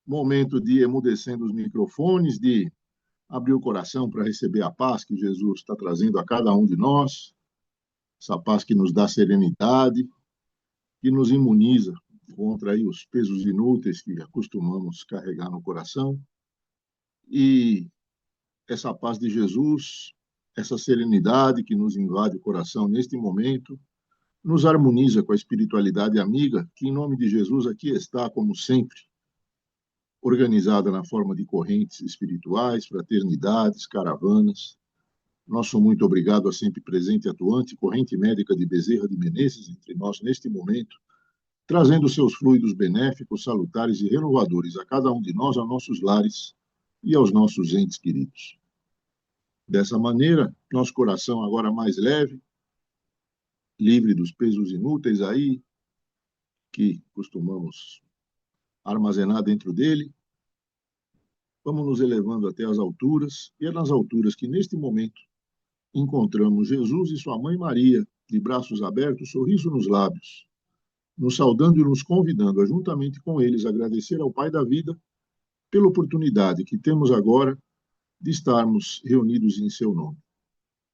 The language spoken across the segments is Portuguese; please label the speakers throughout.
Speaker 1: Momento de emudecendo os microfones, de abrir o coração para receber a paz que Jesus está trazendo a cada um de nós, essa paz que nos dá serenidade, que nos imuniza contra aí os pesos inúteis que acostumamos carregar no coração. E essa paz de Jesus, essa serenidade que nos invade o coração neste momento, nos harmoniza com a espiritualidade amiga, que em nome de Jesus aqui está, como sempre, organizada na forma de correntes espirituais, fraternidades, caravanas. Nosso muito obrigado a sempre presente e atuante, corrente médica de Bezerra de Menezes, entre nós neste momento, trazendo seus fluidos benéficos, salutares e renovadores a cada um de nós, a nossos lares e aos nossos entes queridos. Dessa maneira, nosso coração agora mais leve, livre dos pesos inúteis aí, que costumamos armazenar dentro dele, vamos nos elevando até as alturas, e é nas alturas que, neste momento, encontramos Jesus e sua mãe Maria, de braços abertos, sorriso nos lábios, nos saudando e nos convidando a, juntamente com eles, agradecer ao Pai da vida pela oportunidade que temos agora de estarmos reunidos em seu nome.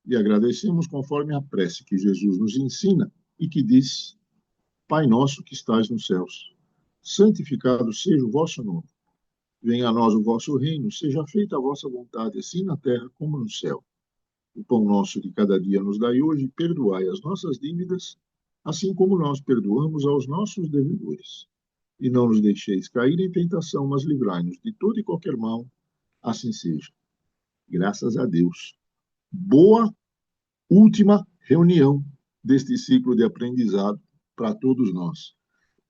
Speaker 1: E agradecemos conforme a prece que Jesus nos ensina e que diz: Pai nosso que estais nos céus, santificado seja o vosso nome. Venha a nós o vosso reino, seja feita a vossa vontade, assim na terra como no céu. O pão nosso de cada dia nos dai hoje, perdoai as nossas dívidas, assim como nós perdoamos aos nossos devedores. E não nos deixeis cair em tentação, mas livrai-nos de todo e qualquer mal, assim seja. Graças a Deus. Boa última reunião deste ciclo de aprendizado para todos nós.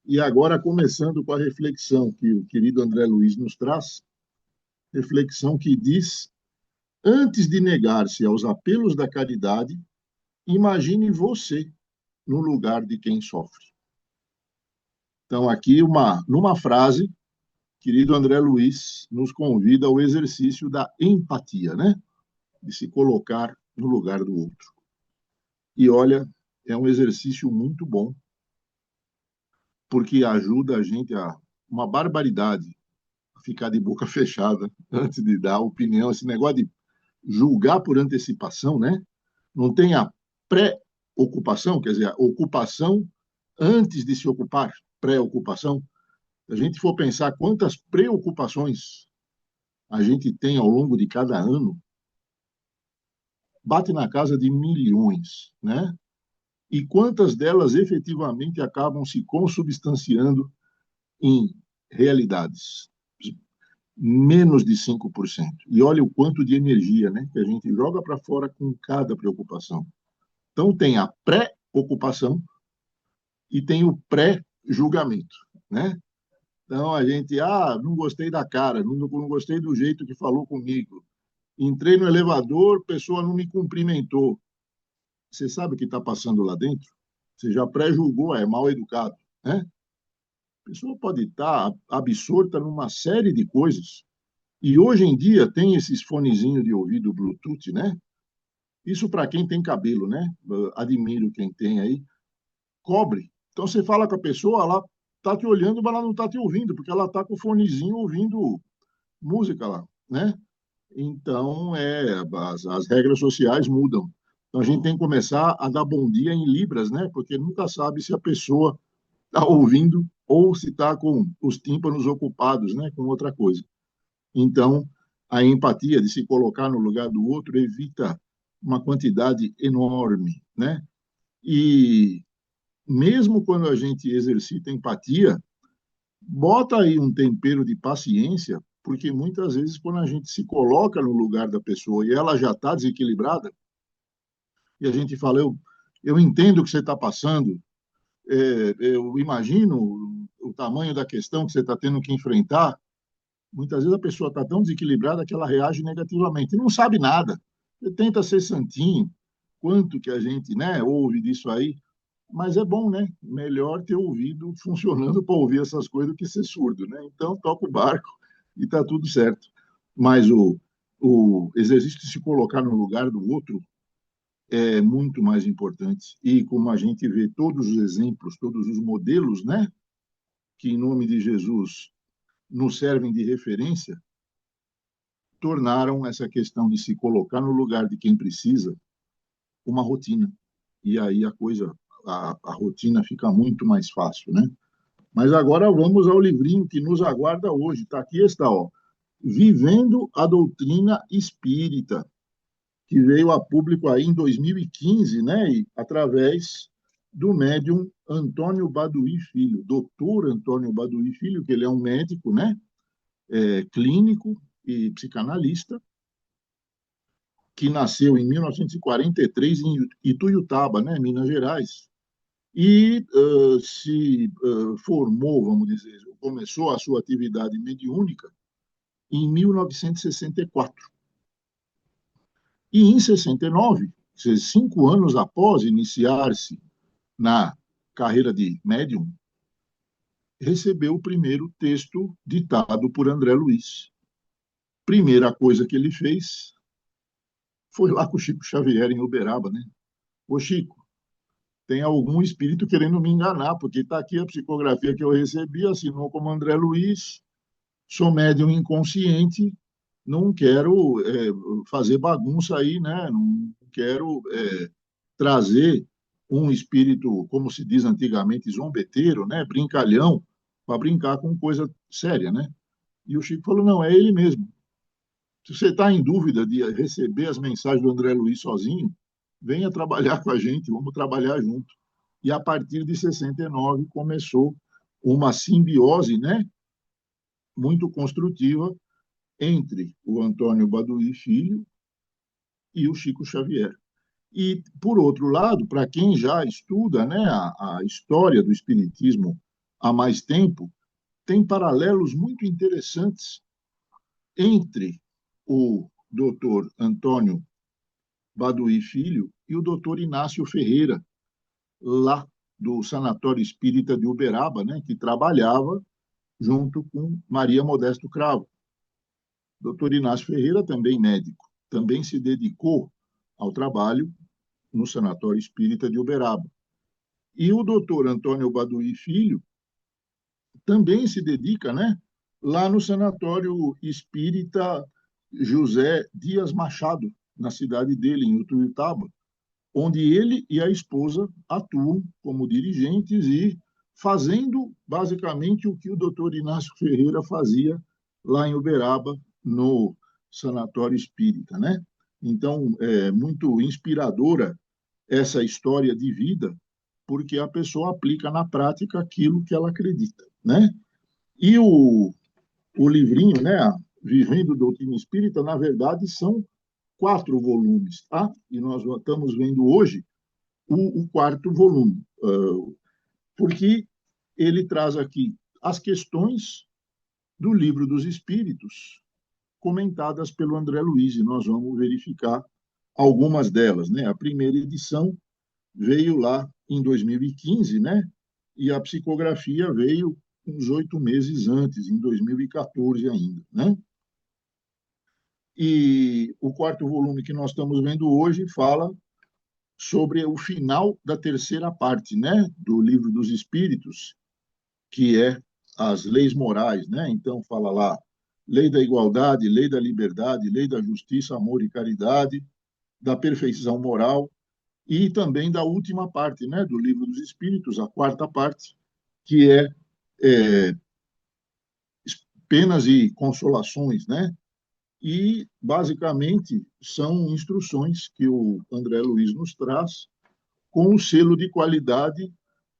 Speaker 1: E agora, começando com a reflexão que o querido André Luiz nos traz, reflexão que diz: antes de negar-se aos apelos da caridade, imagine você no lugar de quem sofre. Então, aqui, numa frase, querido André Luiz nos convida ao exercício da empatia, né? De se colocar no lugar do outro. E olha, é um exercício muito bom, porque ajuda a gente a uma barbaridade, a ficar de boca fechada antes de dar opinião. Esse negócio de julgar por antecipação, né? Não tem a pré-ocupação, quer dizer, a ocupação antes de se ocupar, pré-ocupação. Se a gente for pensar quantas preocupações a gente tem ao longo de cada ano, bate na casa de milhões, né? E quantas delas efetivamente acabam se consubstanciando em realidades? Menos de 5%. E olha o quanto de energia, né, que a gente joga para fora com cada preocupação. Então, tem a pré-ocupação e tem o pré-julgamento, né? Então, a gente, não gostei da cara, não gostei do jeito que falou comigo. Entrei no elevador, a pessoa não me cumprimentou. Você sabe o que está passando lá dentro? Você já pré-julgou, é mal educado, né? A pessoa pode estar absorta numa série de coisas. E hoje em dia tem esses fonezinhos de ouvido Bluetooth, né? Isso para quem tem cabelo, né? Admiro quem tem aí. Cobre. Então você fala com a pessoa, ela tá te olhando, mas ela não tá te ouvindo, porque ela tá com o fonezinho ouvindo música lá, né? Então, as regras sociais mudam. Então, a gente tem que começar a dar bom dia em libras, né? Porque nunca sabe se a pessoa está ouvindo ou se está com os tímpanos ocupados, né? Com outra coisa. Então, a empatia de se colocar no lugar do outro evita uma quantidade enorme, né? E mesmo quando a gente exercita empatia, bota aí um tempero de paciência, porque muitas vezes quando a gente se coloca no lugar da pessoa e ela já está desequilibrada, e a gente fala, eu entendo o que você está passando, eu imagino o tamanho da questão que você está tendo que enfrentar, muitas vezes a pessoa está tão desequilibrada que ela reage negativamente e não sabe nada. Você tenta ser santinho, quanto que a gente, né, ouve disso aí, mas é bom, né? Melhor ter ouvido funcionando para ouvir essas coisas do que ser surdo, né? Então toca o barco e está tudo certo. Mas o exercício de se colocar no lugar do outro é muito mais importante. E como a gente vê todos os exemplos, todos os modelos, né? Que em nome de Jesus nos servem de referência, tornaram essa questão de se colocar no lugar de quem precisa uma rotina. E aí a rotina fica muito mais fácil, né? Mas agora vamos ao livrinho que nos aguarda hoje. Tá aqui, está, ó. Vivendo a Doutrina Espírita, que veio a público aí em 2015, né? E através do médium Antônio Baduí Filho, doutor Antônio Baduí Filho, que ele é um médico, né? Clínico e psicanalista, que nasceu em 1943 em Ituiutaba, né? Minas Gerais. E se formou, vamos dizer, começou a sua atividade mediúnica em 1964. E em 69, 5 anos após iniciar-se na carreira de médium, recebeu o primeiro texto ditado por André Luiz. Primeira coisa que ele fez foi lá com o Chico Xavier em Uberaba, né? Ô Chico, tem algum espírito querendo me enganar, porque está aqui a psicografia que eu recebi, assinou como André Luiz, sou médium inconsciente, não quero fazer bagunça aí, né? Não quero trazer um espírito, como se diz antigamente, zombeteiro, né? Brincalhão, para brincar com coisa séria, né? E o Chico falou, não, é ele mesmo. Se você está em dúvida de receber as mensagens do André Luiz sozinho, venha trabalhar com a gente, vamos trabalhar junto. E a partir de 69 começou uma simbiose, né, muito construtiva entre o Antônio Baduí Filho e o Chico Xavier. E, por outro lado, para quem já estuda, né, a história do Espiritismo há mais tempo, tem paralelos muito interessantes entre o doutor Antônio Baduí Filho e o doutor Inácio Ferreira, lá do Sanatório Espírita de Uberaba, né, que trabalhava junto com Maria Modesto Cravo. O doutor Inácio Ferreira, também médico, também se dedicou ao trabalho no Sanatório Espírita de Uberaba. E o doutor Antônio Baduí Filho também se dedica, né, lá no Sanatório Espírita José Dias Machado, na cidade dele, em Utuiutaba, onde ele e a esposa atuam como dirigentes e fazendo basicamente o que o doutor Inácio Ferreira fazia lá em Uberaba, no Sanatório Espírita, né? Então, é muito inspiradora essa história de vida, porque a pessoa aplica na prática aquilo que ela acredita, né? E o livrinho, né, Vivendo Doutrina Espírita, na verdade, são 4 volumes, tá? E nós estamos vendo hoje o quarto volume, porque ele traz aqui as questões do Livro dos Espíritos, comentadas pelo André Luiz, e nós vamos verificar algumas delas, né? A primeira edição veio lá em 2015, né? E a psicografia veio uns 8 meses antes, em 2014 ainda, né? E o quarto volume que nós estamos vendo hoje fala sobre o final da terceira parte, né, do Livro dos Espíritos, que é as leis morais, né? Então fala lá lei da igualdade, lei da liberdade, lei da justiça, amor e caridade, da perfeição moral e também da última parte, né, do Livro dos Espíritos, a quarta parte, que é penas e consolações, né? E, basicamente, são instruções que o André Luiz nos traz com o selo de qualidade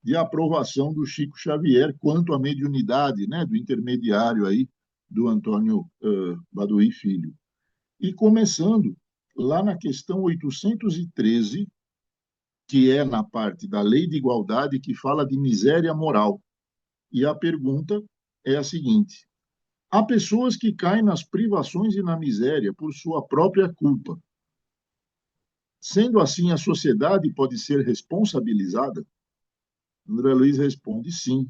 Speaker 1: de aprovação do Chico Xavier quanto à mediunidade, né, do intermediário aí, do Antônio Baduí Filho. E começando lá na questão 813, que é na parte da lei de igualdade, que fala de miséria moral. E a pergunta é a seguinte: há pessoas que caem nas privações e na miséria por sua própria culpa. Sendo assim, a sociedade pode ser responsabilizada? André Luiz responde sim.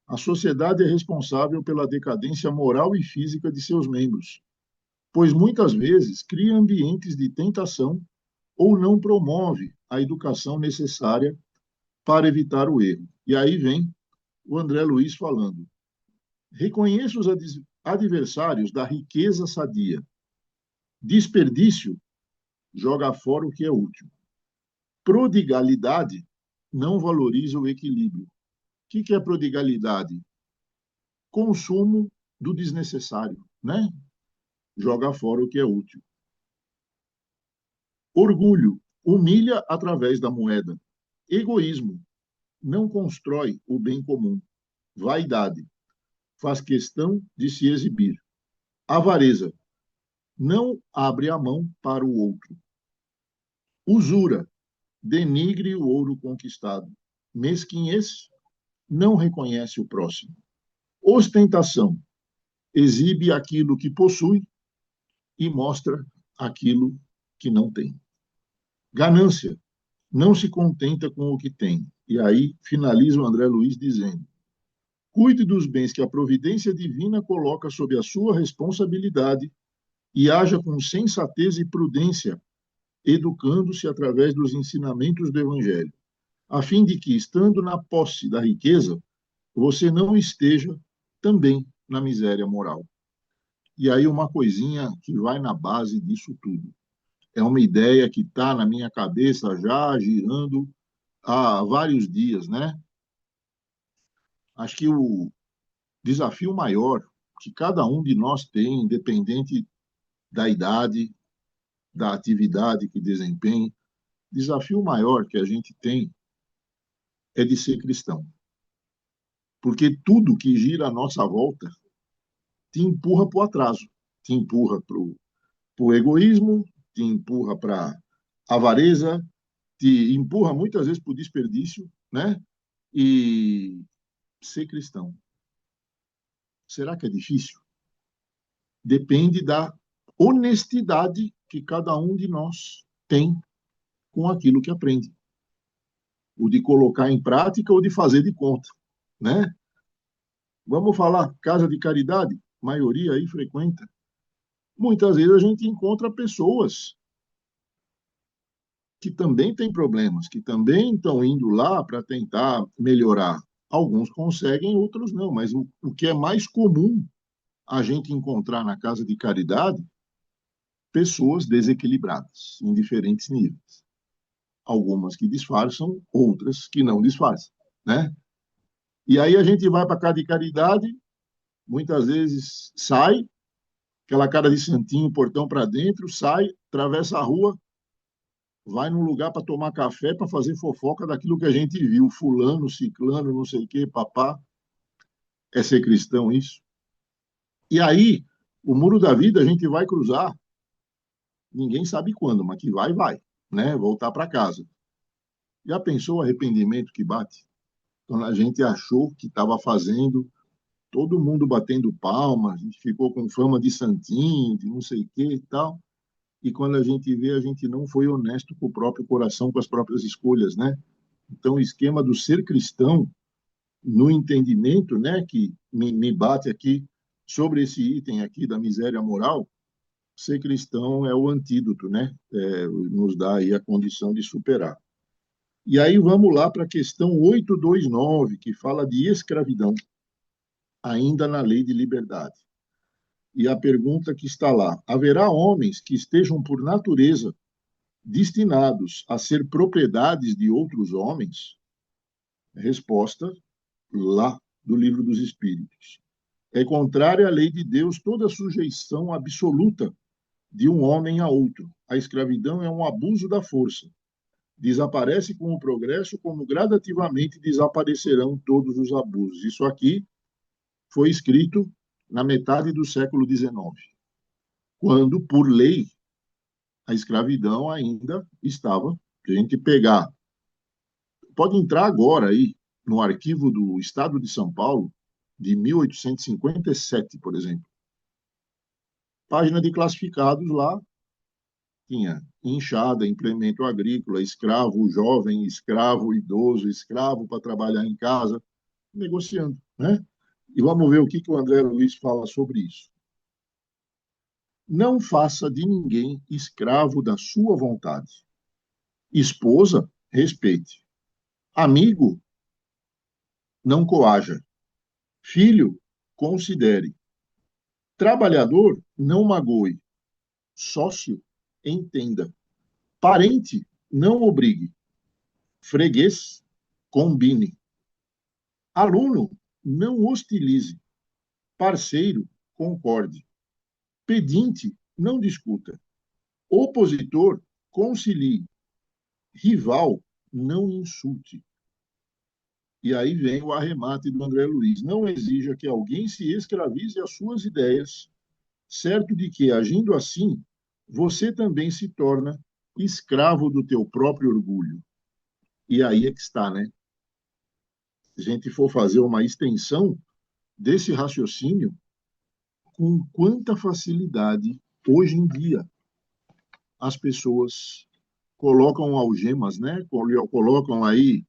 Speaker 1: A sociedade é responsável pela decadência moral e física de seus membros, pois muitas vezes cria ambientes de tentação ou não promove a educação necessária para evitar o erro. E aí vem o André Luiz falando: Reconheça os adversários da riqueza sadia. Desperdício, joga fora o que é útil. Prodigalidade, não valoriza o equilíbrio. O que é prodigalidade? Consumo do desnecessário, né? Joga fora o que é útil. Orgulho, humilha através da moeda. Egoísmo, não constrói o bem comum. Vaidade, faz questão de se exibir. Avareza, não abre a mão para o outro. Usura, denigre o ouro conquistado. Mesquinhez, não reconhece o próximo. Ostentação, exibe aquilo que possui e mostra aquilo que não tem. Ganância, não se contenta com o que tem. E aí finaliza o André Luiz dizendo: cuide dos bens que a providência divina coloca sob a sua responsabilidade e haja com sensatez e prudência, educando-se através dos ensinamentos do Evangelho, a fim de que, estando na posse da riqueza, você não esteja também na miséria moral. E aí uma coisinha que vai na base disso tudo. É uma ideia que está na minha cabeça já girando há vários dias, né? Acho que o desafio maior que cada um de nós tem, independente da idade, da atividade que desempenha, desafio maior que a gente tem é de ser cristão. Porque tudo que gira à nossa volta te empurra para o atraso, te empurra para o egoísmo, te empurra para a avareza, te empurra muitas vezes para o desperdício, né? E ser cristão. Será que é difícil? Depende da honestidade que cada um de nós tem com aquilo que aprende. O de colocar em prática ou de fazer de conta, né? Vamos falar casa de caridade, maioria aí frequenta. Muitas vezes a gente encontra pessoas que também têm problemas, que também estão indo lá para tentar melhorar. Alguns conseguem, outros não, mas o que é mais comum a gente encontrar na casa de caridade, pessoas desequilibradas, em diferentes níveis. Algumas que disfarçam, outras que não disfarçam, né? E aí a gente vai para a casa de caridade, muitas vezes sai, aquela cara de santinho, portão para dentro, sai, atravessa a rua, vai num lugar para tomar café, para fazer fofoca daquilo que a gente viu, fulano, ciclano, não sei o quê, papá. É ser cristão isso? E aí, o muro da vida a gente vai cruzar, ninguém sabe quando, mas que vai, vai, né? Voltar para casa. Já pensou o arrependimento que bate? Quando a gente achou que estava fazendo, todo mundo batendo palma, a gente ficou com fama de santinho, de não sei o que e tal. E quando a gente vê, a gente não foi honesto com o próprio coração, com as próprias escolhas, né? Então, o esquema do ser cristão, no entendimento, né, que me bate aqui sobre esse item aqui da miséria moral, ser cristão é o antídoto, né? Nos dá aí a condição de superar. E aí vamos lá para a questão 829, que fala de escravidão, ainda na lei de liberdade. E a pergunta que está lá: haverá homens que estejam por natureza destinados a ser propriedades de outros homens? Resposta lá do Livro dos Espíritos. É contrária à lei de Deus toda sujeição absoluta de um homem a outro. A escravidão é um abuso da força. Desaparece com o progresso, como gradativamente desaparecerão todos os abusos. Isso aqui foi escrito na metade do século XIX, quando, por lei, a escravidão ainda estava. A gente pegar, pode entrar agora aí no arquivo do Estado de São Paulo, de 1857, por exemplo. Página de classificados lá, tinha enxada, implemento agrícola, escravo jovem, escravo idoso, escravo para trabalhar em casa, negociando, né? E vamos ver o que o André Luiz fala sobre isso. Não faça de ninguém escravo da sua vontade. Esposa, respeite. Amigo, não coaja. Filho, considere. Trabalhador, não magoe. Sócio, entenda. Parente, não obrigue. Freguês, combine. Aluno, não hostilize. Parceiro, concorde. Pedinte, não discuta. Opositor, concilie. Rival, não insulte. E aí vem o arremate do André Luiz. Não exija que alguém se escravize às suas ideias, certo de que, agindo assim, você também se torna escravo do teu próprio orgulho. E aí é que está, né? Se a gente for fazer uma extensão desse raciocínio, com quanta facilidade, hoje em dia, as pessoas colocam algemas, né? Colocam aí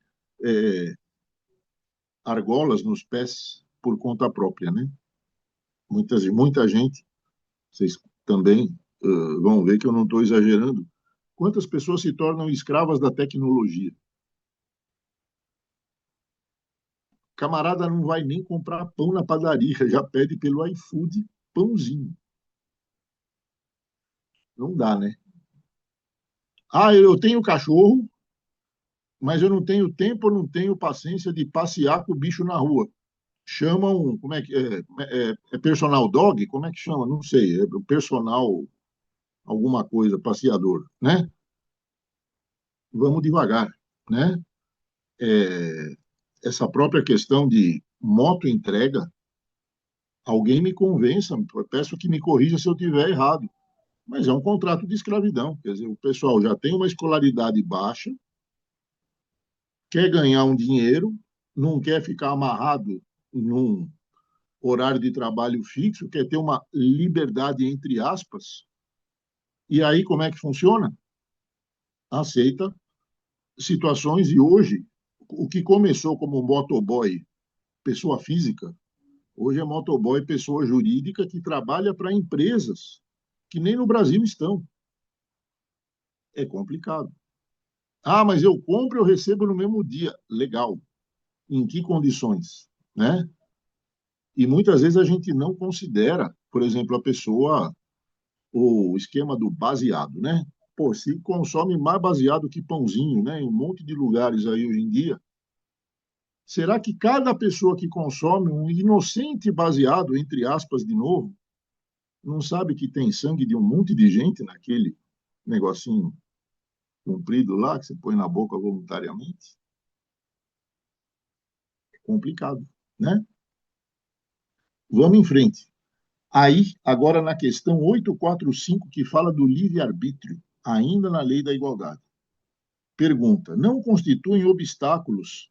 Speaker 1: argolas nos pés por conta própria, né? Muita gente, vocês também vão ver que eu não estou exagerando, quantas pessoas se tornam escravas da tecnologia. Camarada não vai nem comprar pão na padaria, já pede pelo iFood pãozinho. Não dá, né? Ah, eu tenho cachorro, mas eu não tenho tempo, eu não tenho paciência de passear com o bicho na rua. Chamam, como é que é personal dog? Como é que chama? Não sei, é personal alguma coisa, passeador, né? Vamos devagar, né? É, essa própria questão de moto entrega, alguém me convença, peço que me corrija se eu estiver errado, mas é um contrato de escravidão. Quer dizer, o pessoal já tem uma escolaridade baixa, quer ganhar um dinheiro, não quer ficar amarrado num horário de trabalho fixo, quer ter uma liberdade entre aspas. E aí como é que funciona? Aceita situações e hoje o que começou como motoboy, pessoa física, hoje é motoboy, pessoa jurídica que trabalha para empresas que nem no Brasil estão. É complicado. Ah, mas eu compro e eu recebo no mesmo dia. Legal. Em que condições, né? E muitas vezes a gente não considera, por exemplo, a pessoa, o esquema do baseado, né? Pô, se consome mais baseado que pãozinho, né? Em um monte de lugares aí hoje em dia. Será que cada pessoa que consome um inocente baseado, entre aspas, de novo, não sabe que tem sangue de um monte de gente naquele negocinho comprido lá, que você põe na boca voluntariamente? É complicado, né? Vamos em frente. Aí, agora na questão 845, que fala do livre-arbítrio, ainda na lei da igualdade. Pergunta: não constituem obstáculos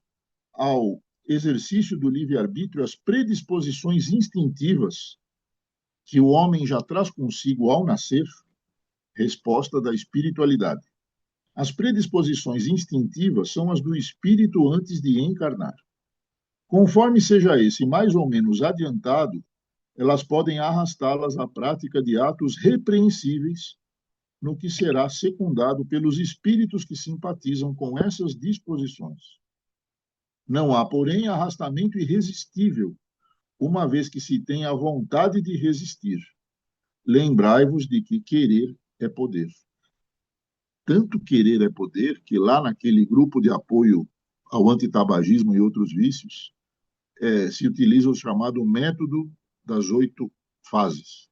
Speaker 1: ao exercício do livre-arbítrio as predisposições instintivas que o homem já traz consigo ao nascer? Resposta da espiritualidade. As predisposições instintivas são as do espírito antes de encarnar. Conforme seja esse mais ou menos adiantado, elas podem arrastá-las à prática de atos repreensíveis, no que será secundado pelos espíritos que simpatizam com essas disposições. Não há, porém, arrastamento irresistível, uma vez que se tem a vontade de resistir. Lembrai-vos de que querer é poder. Tanto querer é poder que lá naquele grupo de apoio ao antitabagismo e outros vícios, se utiliza o chamado método das 8 fases.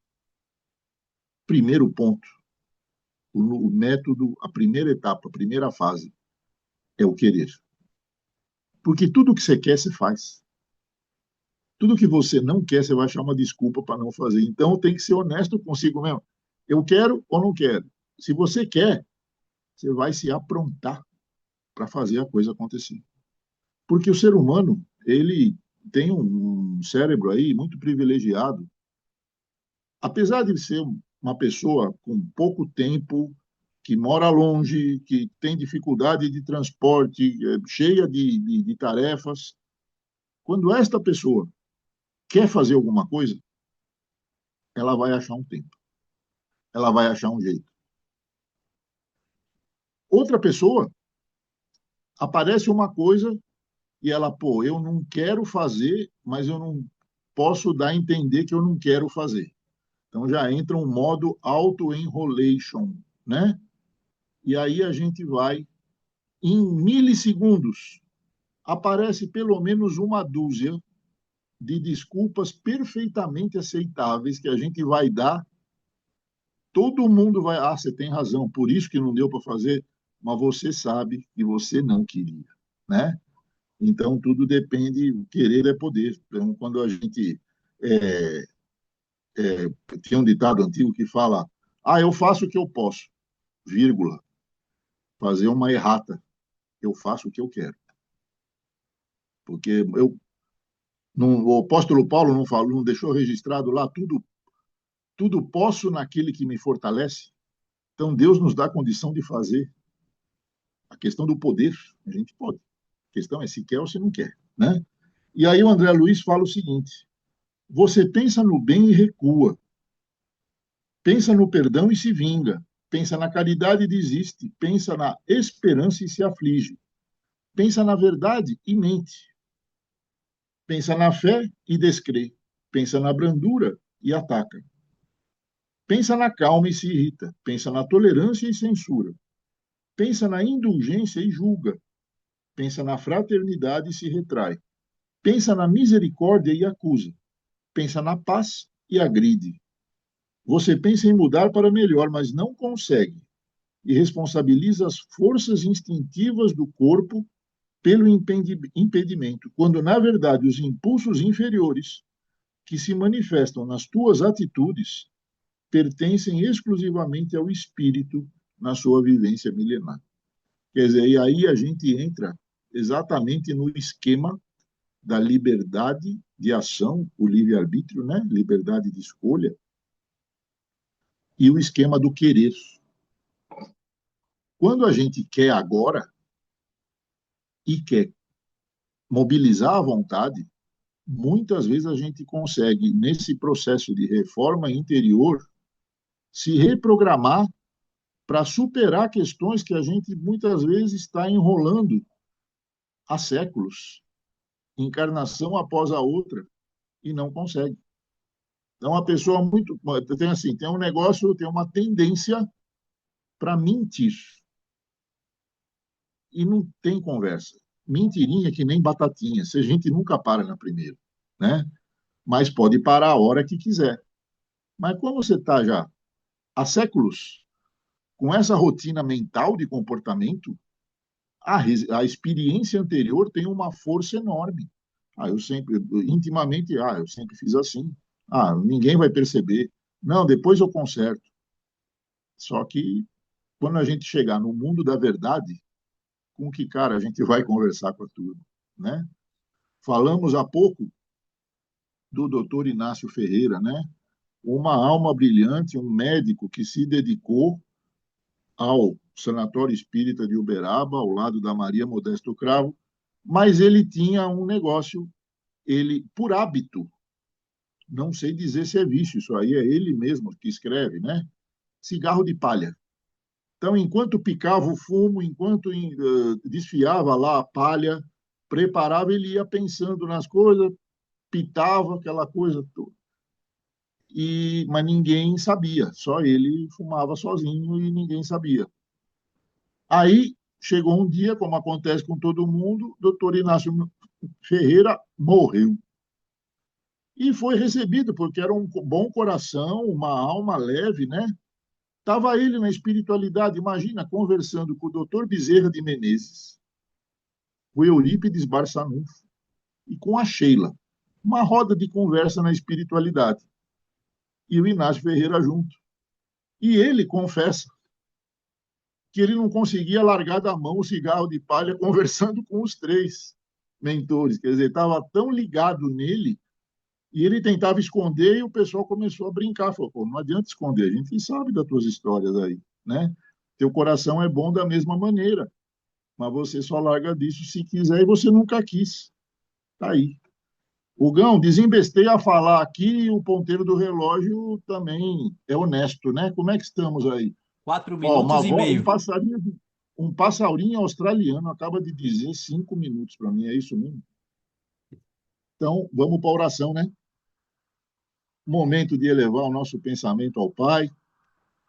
Speaker 1: Primeiro ponto, o método, a primeira etapa, a primeira fase é o querer. Porque tudo que você quer, você faz. Tudo que você não quer, você vai achar uma desculpa para não fazer. Então, tem que ser honesto consigo mesmo. Eu quero ou não quero? Se você quer, você vai se aprontar para fazer a coisa acontecer. Porque o ser humano, ele tem um cérebro aí muito privilegiado. Apesar de ser uma pessoa com pouco tempo, que mora longe, que tem dificuldade de transporte, cheia de tarefas, quando esta pessoa quer fazer alguma coisa, ela vai achar um tempo, ela vai achar um jeito. Outra pessoa, aparece uma coisa e ela, pô, eu não quero fazer, mas eu não posso dar a entender que eu não quero fazer. Então já entra um modo auto-enrolation, né? E aí a gente vai, em milissegundos, aparece pelo menos uma dúzia de desculpas perfeitamente aceitáveis que a gente vai dar. Todo mundo vai, você tem razão, por isso que não deu para fazer, mas você sabe que você não queria, né? Então tudo depende, querer é poder. Então quando a gente é, tinha um ditado antigo que fala, eu faço o que eu posso, vírgula, fazer uma errata, eu faço o que eu quero. Porque o apóstolo Paulo não falou, não deixou registrado lá tudo posso naquele que me fortalece. Então Deus nos dá a condição de fazer. A questão do poder, a gente pode. A questão é se quer ou se não quer, né? E aí o André Luiz fala o seguinte: você pensa no bem e recua, pensa no perdão e se vinga, pensa na caridade e desiste, pensa na esperança e se aflige, pensa na verdade e mente, pensa na fé e descrê, pensa na brandura e ataca, pensa na calma e se irrita, pensa na tolerância e censura, pensa na indulgência e julga, pensa na fraternidade e se retrai, pensa na misericórdia e acusa, pensa na paz e agride. Você pensa em mudar para melhor, mas não consegue, e responsabiliza as forças instintivas do corpo pelo impedimento, quando, na verdade, os impulsos inferiores que se manifestam nas tuas atitudes pertencem exclusivamente ao espírito na sua vivência milenar. Quer dizer, e aí a gente entra exatamente no esquema da liberdade de ação, o livre-arbítrio, né? Liberdade de escolha, e o esquema do querer. Quando a gente quer agora e quer mobilizar a vontade, muitas vezes a gente consegue, nesse processo de reforma interior, se reprogramar para superar questões que a gente muitas vezes está enrolando há séculos, encarnação após a outra, e não consegue. Então, a pessoa muito. Tem assim, tem um negócio, tem uma tendência para mentir. E não tem conversa. Mentirinha que nem batatinha. Se a gente nunca para na primeira, né? Mas pode parar a hora que quiser. Mas como você está já há séculos com essa rotina mental de comportamento, a experiência anterior tem uma força enorme. Eu sempre, intimamente, eu sempre fiz assim. Ninguém vai perceber. Não, depois eu conserto. Só que quando a gente chegar no mundo da verdade, com que cara a gente vai conversar com a turma, né? Falamos há pouco do doutor Inácio Ferreira, né? Uma alma brilhante, um médico que se dedicou ao Sanatório Espírita de Uberaba, ao lado da Maria Modesto Cravo, mas ele tinha um negócio, ele, por hábito, não sei dizer se é vício, isso aí é ele mesmo que escreve, né? Cigarro de palha. Então, enquanto picava o fumo, enquanto desfiava lá a palha, preparava, ele ia pensando nas coisas, pitava aquela coisa toda. Mas ninguém sabia, só ele fumava sozinho e ninguém sabia. Aí chegou um dia, como acontece com todo mundo, o doutor Inácio Ferreira morreu. E foi recebido, porque era um bom coração, uma alma leve, né? Estava ele na espiritualidade, imagina, conversando com o doutor Bezerra de Menezes, o Eurípides Barçanufo e com a Sheila. Uma roda de conversa na espiritualidade. E o Inácio Ferreira junto. E ele confessa que ele não conseguia largar da mão o cigarro de palha conversando com os três mentores. Quer dizer, estava tão ligado nele e ele tentava esconder e o pessoal começou a brincar. Falou, pô, não adianta esconder, a gente sabe das tuas histórias aí, né? Teu coração é bom da mesma maneira, mas você só larga disso se quiser e você nunca quis. Tá aí. O Gão, desembestei a falar aqui e o ponteiro do relógio também é honesto, né? Como é que estamos aí?
Speaker 2: Quatro
Speaker 1: Ó,
Speaker 2: minutos e meio.
Speaker 1: um passarinho australiano acaba de dizer 5 minutos para mim, é isso mesmo? Então, vamos para a oração, né? momento de elevar o nosso pensamento ao Pai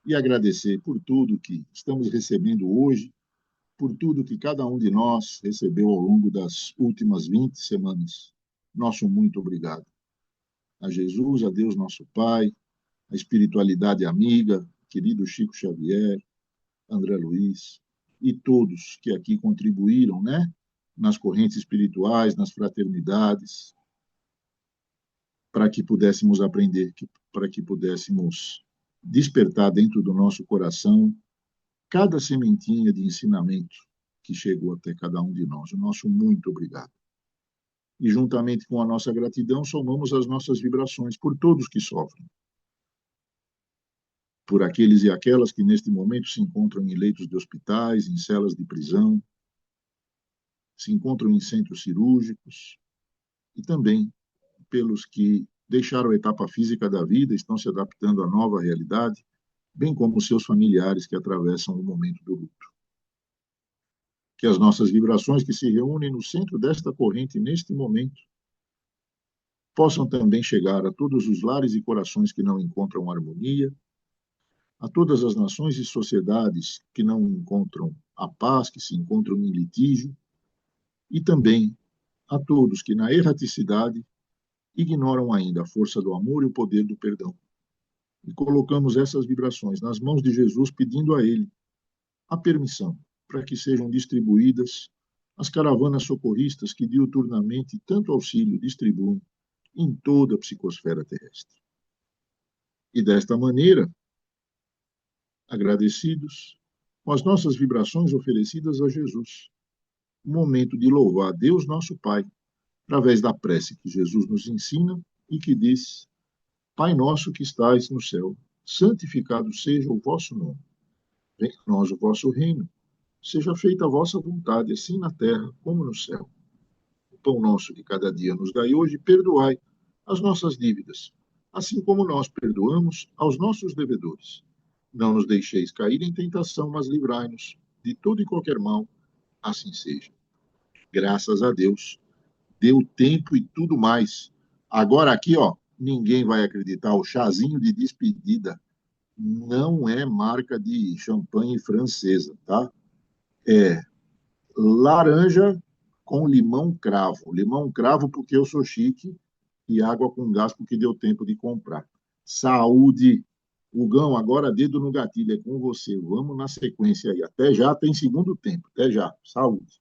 Speaker 1: e agradecer por tudo que estamos recebendo hoje, por tudo que cada um de nós recebeu ao longo das últimas 20 semanas. Nosso muito obrigado. A Jesus, a Deus nosso Pai, a espiritualidade amiga, querido Chico Xavier, André Luiz e todos que aqui contribuíram, né? Nas correntes espirituais, nas fraternidades, para que pudéssemos aprender, para que pudéssemos despertar dentro do nosso coração cada sementinha de ensinamento que chegou até cada um de nós. O nosso muito obrigado. E, juntamente com a nossa gratidão, somamos as nossas vibrações por todos que sofrem, por aqueles e aquelas que, neste momento, se encontram em leitos de hospitais, em celas de prisão, se encontram em centros cirúrgicos, e também pelos que deixaram a etapa física da vida, estão se adaptando à nova realidade, bem como seus familiares que atravessam o momento do luto. Que as nossas vibrações que se reúnem no centro desta corrente neste momento possam também chegar a todos os lares e corações que não encontram harmonia, a todas as nações e sociedades que não encontram a paz, que se encontram em litígio, e também a todos que na erraticidade ignoram ainda a força do amor e o poder do perdão. E colocamos essas vibrações nas mãos de Jesus, pedindo a Ele a permissão para que sejam distribuídas as caravanas socorristas que diuturnamente tanto auxílio distribuem em toda a psicosfera terrestre. E desta maneira, agradecidos com as nossas vibrações oferecidas a Jesus, o momento de louvar a Deus nosso Pai, através da prece que Jesus nos ensina e que diz: Pai nosso que estais no céu, santificado seja o vosso nome. Venha a nós o vosso reino. Seja feita a vossa vontade, assim na terra como no céu. O pão nosso de cada dia nos dai hoje, perdoai as nossas dívidas, assim como nós perdoamos aos nossos devedores. Não nos deixeis cair em tentação, mas livrai-nos de todo e qualquer mal, assim seja. Graças a Deus, deu tempo e tudo mais. Agora aqui, ó, ninguém vai acreditar, o chazinho de despedida não é marca de champanhe francesa, tá? É laranja com limão cravo. Limão cravo porque eu sou chique e água com gás porque deu tempo de comprar. Saúde! Hugão, agora dedo no gatilho, é com você. Vamos na sequência aí. Até já, tem segundo tempo. Até já. Saúde!